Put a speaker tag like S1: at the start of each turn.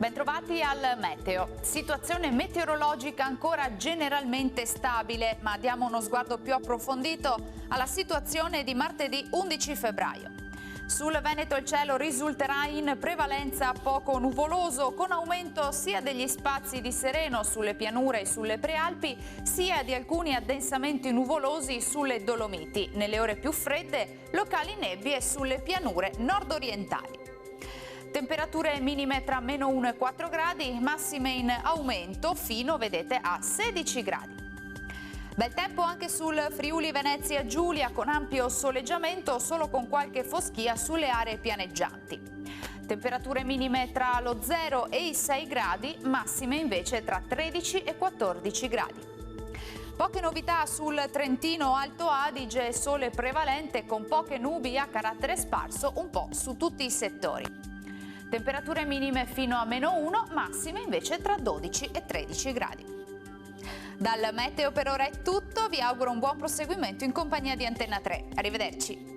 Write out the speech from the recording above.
S1: Bentrovati al meteo. Situazione meteorologica ancora generalmente stabile, ma diamo uno sguardo più approfondito alla situazione di martedì 11 febbraio. Sul Veneto il cielo risulterà in prevalenza poco nuvoloso, con aumento sia degli spazi di sereno sulle pianure e sulle prealpi, sia di alcuni addensamenti nuvolosi sulle Dolomiti. Nelle ore più fredde, locali nebbie sulle pianure nord-orientali. Temperature minime tra -1 e 4 gradi, massime in aumento fino, vedete, a 16 gradi. Bel tempo anche sul Friuli Venezia Giulia, con ampio soleggiamento, solo con qualche foschia sulle aree pianeggianti. Temperature minime tra lo 0 e i 6 gradi, massime invece tra 13 e 14 gradi. Poche novità sul Trentino Alto Adige, sole prevalente con poche nubi a carattere sparso un po' su tutti i settori. Temperature minime fino a -1, massime invece tra 12 e 13 gradi. Dal meteo per ora è tutto, vi auguro un buon proseguimento in compagnia di Antenna 3. Arrivederci.